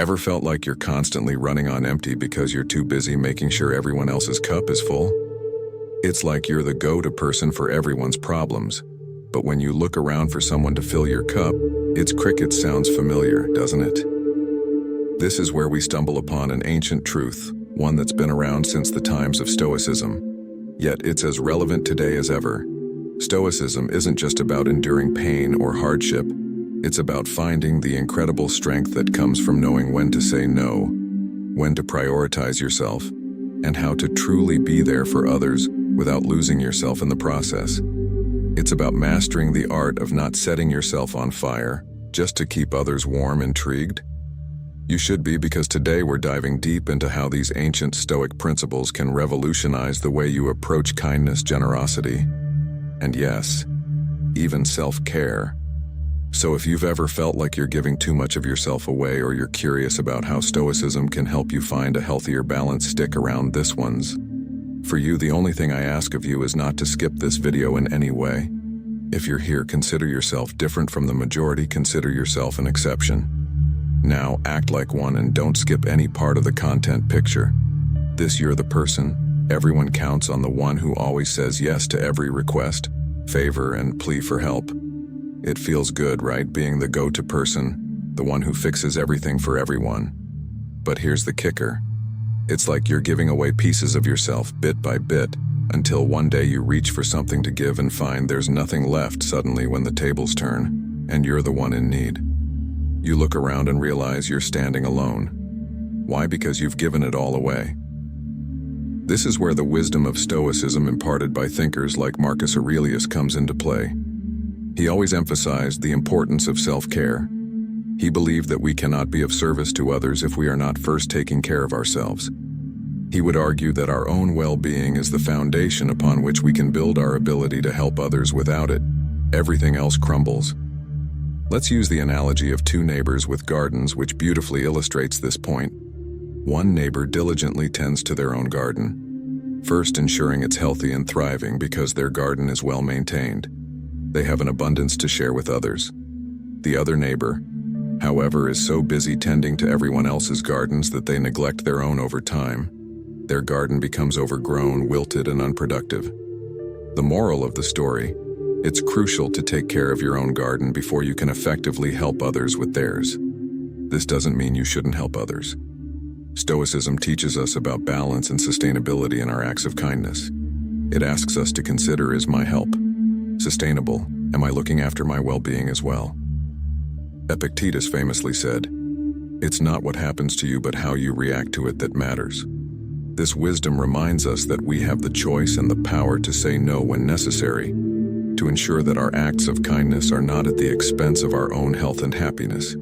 Ever felt like you're constantly running on empty because you're too busy making sure everyone else's cup is full? It's like you're the go-to person for everyone's problems. But when you look around for someone to fill your cup, its cricket sounds familiar, doesn't it? This is where we stumble upon an ancient truth, one that's been around since the times of Stoicism. Yet it's as relevant today as ever. Stoicism isn't just about enduring pain or hardship. It's about finding the incredible strength that comes from knowing when to say no, when to prioritize yourself, and how to truly be there for others without losing yourself in the process. It's about mastering the art of not setting yourself on fire just to keep others warm, intrigued. You should be, because today we're diving deep into how these ancient Stoic principles can revolutionize the way you approach kindness, generosity, and yes, even self-care. So if you've ever felt like you're giving too much of yourself away, or you're curious about how Stoicism can help you find a healthier balance, stick around. This one's for you. The only thing I ask of you is not to skip this video in any way. If you're here, consider yourself different from the majority. Consider yourself an exception. Now act like one and don't skip any part of the content. Picture this: you're the person. Everyone counts on the one who always says yes to every request, favor, and plea for help. It feels good, right? Being the go-to person, the one who fixes everything for everyone. But here's the kicker. It's like you're giving away pieces of yourself bit by bit, until one day you reach for something to give and find there's nothing left suddenly when the tables turn, and you're the one in need. You look around and realize you're standing alone. Why? Because you've given it all away. This is where the wisdom of Stoicism imparted by thinkers like Marcus Aurelius comes into play. He always emphasized the importance of self-care. He believed that we cannot be of service to others if we are not first taking care of ourselves. He would argue that our own well-being is the foundation upon which we can build our ability to help others. Without it, everything else crumbles. Let's use the analogy of two neighbors with gardens, which beautifully illustrates this point. One neighbor diligently tends to their own garden, first ensuring it's healthy and thriving because their garden is well maintained. They have an abundance to share with others. The other neighbor, however, is so busy tending to everyone else's gardens that they neglect their own. Over time, their garden becomes overgrown, wilted, and unproductive. The moral of the story: it's crucial to take care of your own garden before you can effectively help others with theirs. This doesn't mean you shouldn't help others. Stoicism teaches us about balance and sustainability in our acts of kindness. It asks us to consider: is my help sustainable? Am I looking after my well-being as well? Epictetus famously said, "It's not what happens to you but how you react to it that matters." This wisdom reminds us that we have the choice and the power to say no when necessary, to ensure that our acts of kindness are not at the expense of our own health and happiness.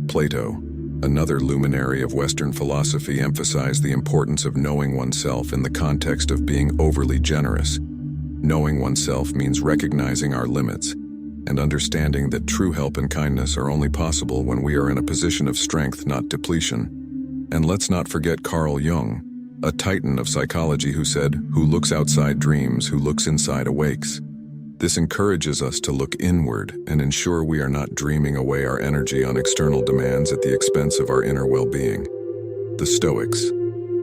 Plato, another luminary of Western philosophy, emphasized the importance of knowing oneself in the context of being overly generous. Knowing oneself means recognizing our limits and understanding that true help and kindness are only possible when we are in a position of strength, not depletion. And let's not forget Carl Jung, a titan of psychology, who said, "Who looks outside dreams, who looks inside awakes." This encourages us to look inward and ensure we are not dreaming away our energy on external demands at the expense of our inner well-being. The Stoics,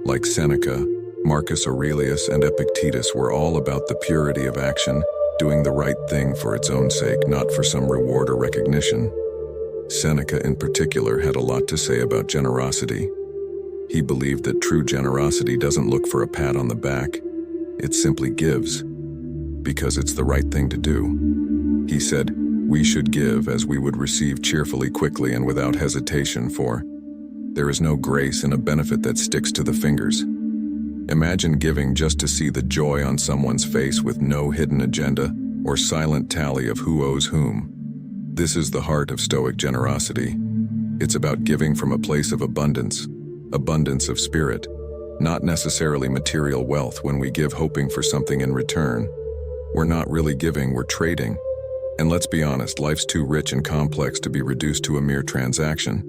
like Seneca, Marcus Aurelius, and Epictetus, were all about the purity of action, doing the right thing for its own sake, not for some reward or recognition. Seneca in particular had a lot to say about generosity. He believed that true generosity doesn't look for a pat on the back. It simply gives, because it's the right thing to do. He said, "We should give as we would receive, cheerfully, quickly, and without hesitation, for there is no grace in a benefit that sticks to the fingers." Imagine giving just to see the joy on someone's face, with no hidden agenda or silent tally of who owes whom. This is the heart of Stoic generosity. It's about giving from a place of abundance of spirit, not necessarily material wealth. When we give hoping for something in return, we're not really giving, we're trading. And let's be honest, life's too rich and complex to be reduced to a mere transaction.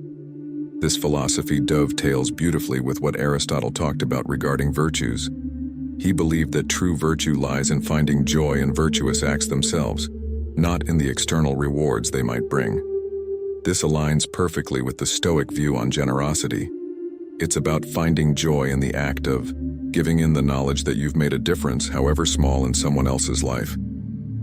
This philosophy dovetails beautifully with what Aristotle talked about regarding virtues. He believed that true virtue lies in finding joy in virtuous acts themselves, not in the external rewards they might bring. This aligns perfectly with the Stoic view on generosity. It's about finding joy in the act of giving in the knowledge that you've made a difference, however small, in someone else's life.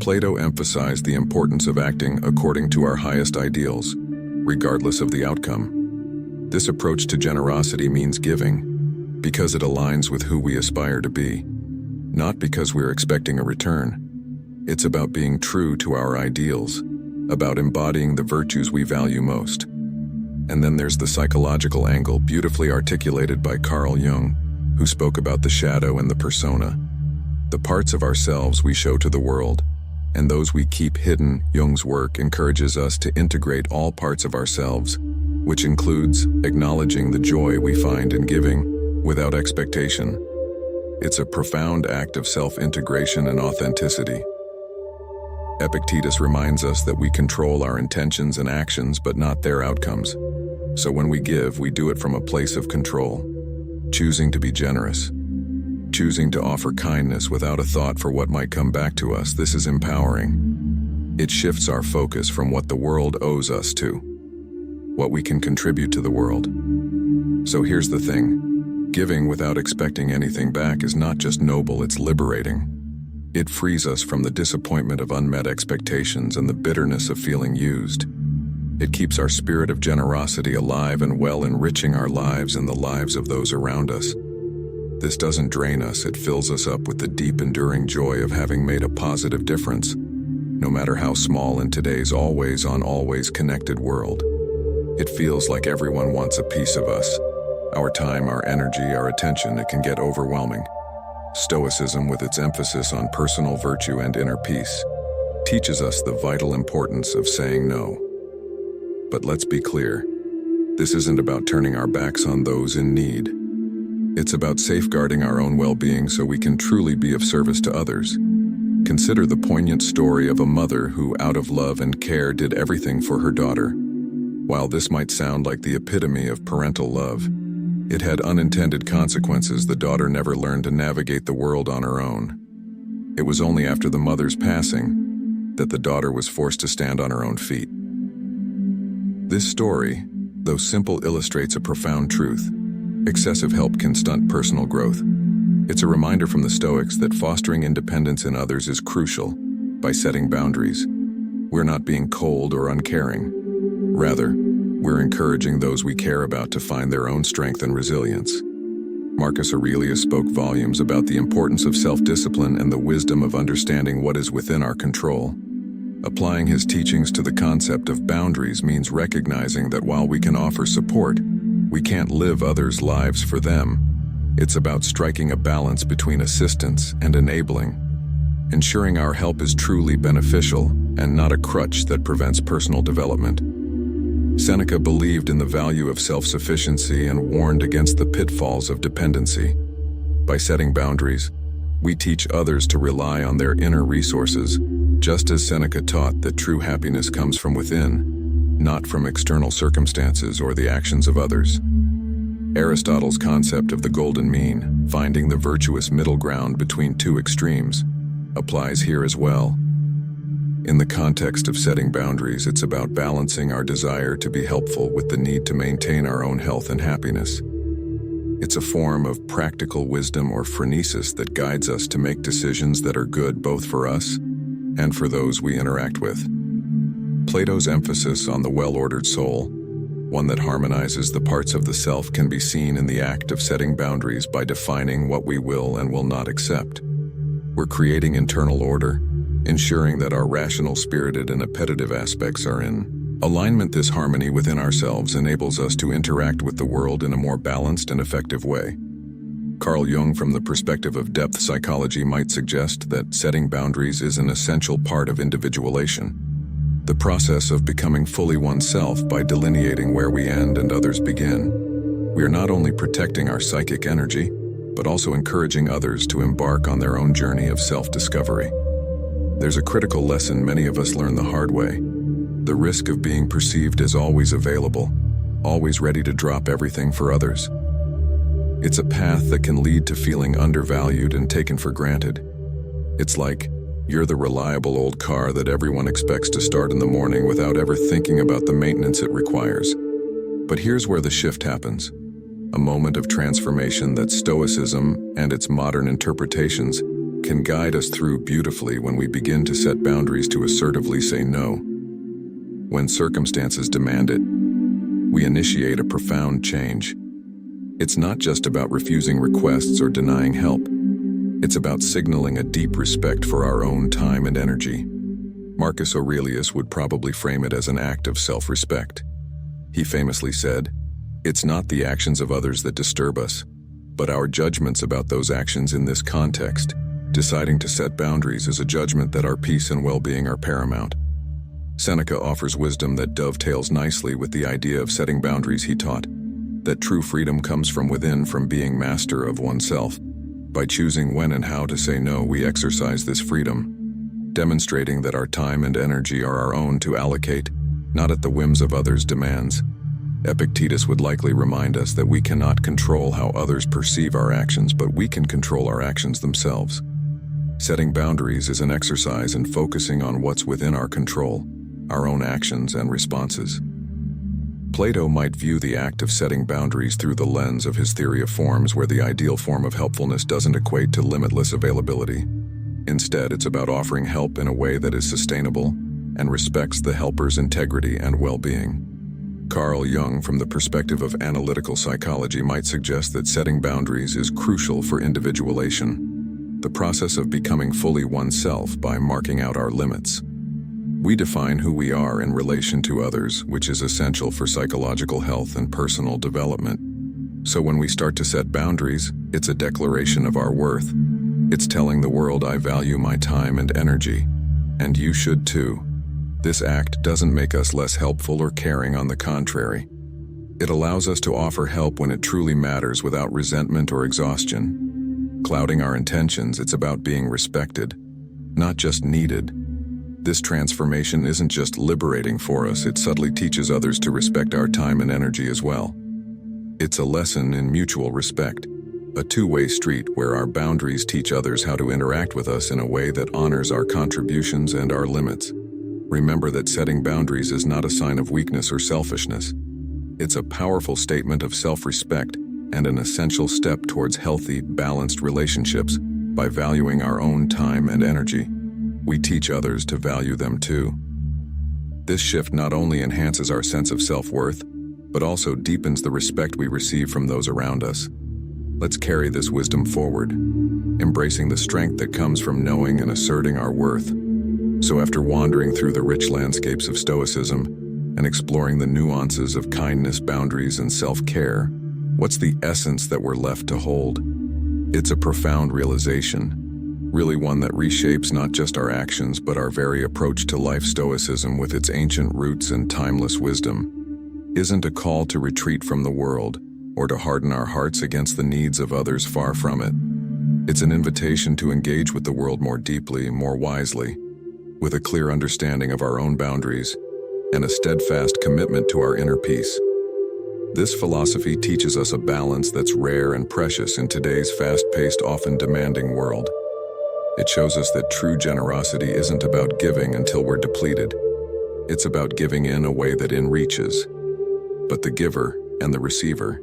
Plato emphasized the importance of acting according to our highest ideals, regardless of the outcome. This approach to generosity means giving because it aligns with who we aspire to be, not because we're expecting a return. It's about being true to our ideals, about embodying the virtues we value most. And then there's the psychological angle, beautifully articulated by Carl Jung, who spoke about the shadow and the persona, the parts of ourselves we show to the world, and those we keep hidden. Jung's work encourages us to integrate all parts of ourselves, which includes acknowledging the joy we find in giving without expectation. It's a profound act of self-integration and authenticity. Epictetus reminds us that we control our intentions and actions, but not their outcomes. So when we give, we do it from a place of control, choosing to be generous, choosing to offer kindness without a thought for what might come back to us. This is empowering. It shifts our focus from what the world owes us to what we can contribute to the world. So here's the thing. Giving without expecting anything back is not just noble, it's liberating. It frees us from the disappointment of unmet expectations and the bitterness of feeling used. It keeps our spirit of generosity alive and well, enriching our lives and the lives of those around us. This doesn't drain us, it fills us up with the deep, enduring joy of having made a positive difference, no matter how small, in today's always-on, always-connected world. It feels like everyone wants a piece of us. Our time, our energy, our attention. It can get overwhelming. Stoicism, with its emphasis on personal virtue and inner peace, teaches us the vital importance of saying no. But let's be clear, this isn't about turning our backs on those in need. It's about safeguarding our own well-being so we can truly be of service to others. Consider the poignant story of a mother who, out of love and care, did everything for her daughter. While this might sound like the epitome of parental love, it had unintended consequences. The daughter never learned to navigate the world on her own. It was only after the mother's passing that the daughter was forced to stand on her own feet. This story, though simple, illustrates a profound truth. Excessive help can stunt personal growth. It's a reminder from the Stoics that fostering independence in others is crucial. By setting boundaries, we're not being cold or uncaring. Rather, we're encouraging those we care about to find their own strength and resilience. Marcus Aurelius spoke volumes about the importance of self-discipline and the wisdom of understanding what is within our control. Applying his teachings to the concept of boundaries means recognizing that while we can offer support, we can't live others' lives for them. It's about striking a balance between assistance and enabling, ensuring our help is truly beneficial and not a crutch that prevents personal development. Seneca believed in the value of self-sufficiency and warned against the pitfalls of dependency. By setting boundaries, we teach others to rely on their inner resources, just as Seneca taught that true happiness comes from within, not from external circumstances or the actions of others. Aristotle's concept of the golden mean, finding the virtuous middle ground between two extremes, applies here as well. In the context of setting boundaries, it's about balancing our desire to be helpful with the need to maintain our own health and happiness. It's a form of practical wisdom or phronesis that guides us to make decisions that are good both for us and for those we interact with. Plato's emphasis on the well-ordered soul, one that harmonizes the parts of the self, can be seen in the act of setting boundaries by defining what we will and will not accept. We're creating internal order, ensuring that our rational, spirited, and appetitive aspects are in alignment. This harmony within ourselves enables us to interact with the world in a more balanced and effective way. Carl Jung, from the perspective of depth psychology, might suggest that setting boundaries is an essential part of individuation, the process of becoming fully oneself by delineating where we end and others begin. We are not only protecting our psychic energy, but also encouraging others to embark on their own journey of self-discovery. There's a critical lesson many of us learn the hard way. The risk of being perceived as always available, always ready to drop everything for others. It's a path that can lead to feeling undervalued and taken for granted. It's like You're the reliable old car that everyone expects to start in the morning without ever thinking about the maintenance it requires. But here's where the shift happens. A moment of transformation that Stoicism and its modern interpretations can guide us through beautifully when we begin to set boundaries to assertively say no. When circumstances demand it, we initiate a profound change. It's not just about refusing requests or denying help. It's about signaling a deep respect for our own time and energy. Marcus Aurelius would probably frame it as an act of self-respect. He famously said, "It's not the actions of others that disturb us, but our judgments about those actions in this context. Deciding to set boundaries is a judgment that our peace and well-being are paramount." Seneca offers wisdom that dovetails nicely with the idea of setting boundaries. He taught that true freedom comes from within, from being master of oneself. By choosing when and how to say no, we exercise this freedom, demonstrating that our time and energy are our own to allocate, not at the whims of others' demands. Epictetus would likely remind us that we cannot control how others perceive our actions, but we can control our actions themselves. Setting boundaries is an exercise in focusing on what's within our control, our own actions and responses. Plato might view the act of setting boundaries through the lens of his theory of forms, where the ideal form of helpfulness doesn't equate to limitless availability. Instead, it's about offering help in a way that is sustainable and respects the helper's integrity and well-being. Carl Jung, from the perspective of analytical psychology, might suggest that setting boundaries is crucial for individuation, the process of becoming fully oneself by marking out our limits. We define who we are in relation to others, which is essential for psychological health and personal development. So when we start to set boundaries, it's a declaration of our worth. It's telling the world, I value my time and energy, and you should too. This act doesn't make us less helpful or caring. On the contrary, it allows us to offer help when it truly matters without resentment or exhaustion. Clouding our intentions, it's about being respected, not just needed. This transformation isn't just liberating for us, it subtly teaches others to respect our time and energy as well. It's a lesson in mutual respect, a two-way street where our boundaries teach others how to interact with us in a way that honors our contributions and our limits. Remember that setting boundaries is not a sign of weakness or selfishness. It's a powerful statement of self-respect and an essential step towards healthy, balanced relationships. By valuing our own time and energy, we teach others to value them too. This shift not only enhances our sense of self-worth, but also deepens the respect we receive from those around us. Let's carry this wisdom forward, embracing the strength that comes from knowing and asserting our worth. So after wandering through the rich landscapes of Stoicism and exploring the nuances of kindness, boundaries, and self-care, what's the essence that we're left to hold? It's a profound realization, really one that reshapes not just our actions but our very approach to life. Stoicism, with its ancient roots and timeless wisdom, isn't a call to retreat from the world or to harden our hearts against the needs of others. Far from it. It's an invitation to engage with the world more deeply, more wisely, with a clear understanding of our own boundaries and a steadfast commitment to our inner peace. This philosophy teaches us a balance that's rare and precious in today's fast-paced, often demanding world. It shows us that true generosity isn't about giving until we're depleted. It's about giving in a way that enriches, but the giver and the receiver.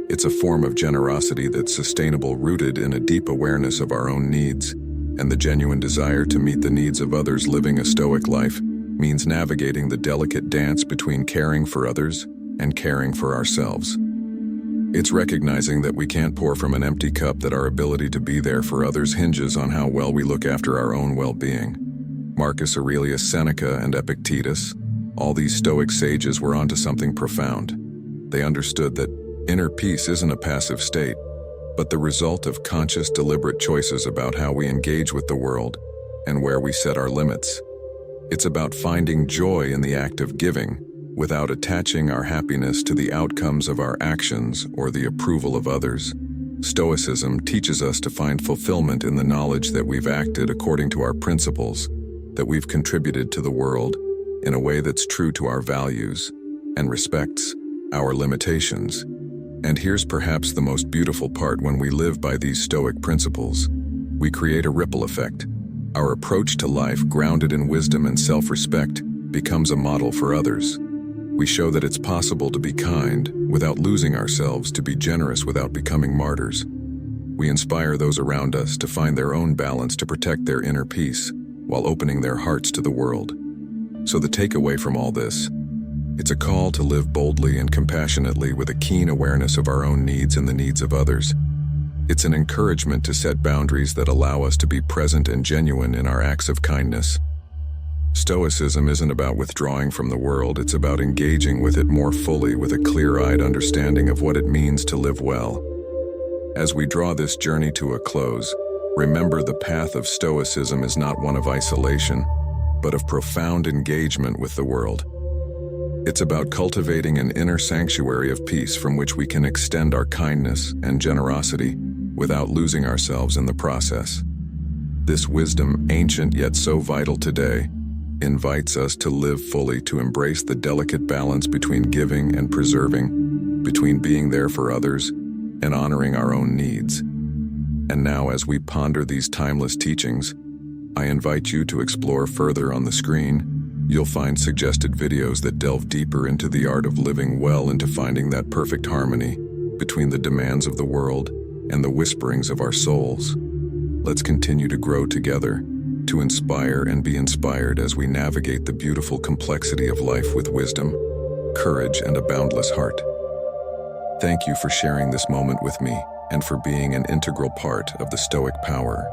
It's a form of generosity that's sustainable, rooted in a deep awareness of our own needs and the genuine desire to meet the needs of others. Living a Stoic life means navigating the delicate dance between caring for others and caring for ourselves. It's recognizing that we can't pour from an empty cup, that our ability to be there for others hinges on how well we look after our own well-being. Marcus Aurelius, Seneca, and Epictetus, all these Stoic sages were onto something profound. They understood that inner peace isn't a passive state, but the result of conscious, deliberate choices about how we engage with the world and where we set our limits. It's about finding joy in the act of giving, without attaching our happiness to the outcomes of our actions or the approval of others. Stoicism teaches us to find fulfillment in the knowledge that we've acted according to our principles, that we've contributed to the world in a way that's true to our values and respects our limitations. And here's perhaps the most beautiful part: when we live by these Stoic principles, we create a ripple effect. Our approach to life, grounded in wisdom and self-respect, becomes a model for others. We show that it's possible to be kind without losing ourselves, to be generous without becoming martyrs. We inspire those around us to find their own balance, to protect their inner peace, while opening their hearts to the world. So the takeaway from all this, it's a call to live boldly and compassionately with a keen awareness of our own needs and the needs of others. It's an encouragement to set boundaries that allow us to be present and genuine in our acts of kindness. Stoicism isn't about withdrawing from the world, it's about engaging with it more fully with a clear-eyed understanding of what it means to live well. As we draw this journey to a close, remember the path of Stoicism is not one of isolation, but of profound engagement with the world. It's about cultivating an inner sanctuary of peace from which we can extend our kindness and generosity without losing ourselves in the process. This wisdom, ancient yet so vital today, invites us to live fully, to embrace the delicate balance between giving and preserving, between being there for others and honoring our own needs. And now, as we ponder these timeless teachings, I invite you to explore further. On the screen, you'll find suggested videos that delve deeper into the art of living well, into finding that perfect harmony between the demands of the world and the whisperings of our souls. Let's continue to grow together, to inspire and be inspired as we navigate the beautiful complexity of life with wisdom, courage, and a boundless heart. Thank you for sharing this moment with me and for being an integral part of the Stoic power.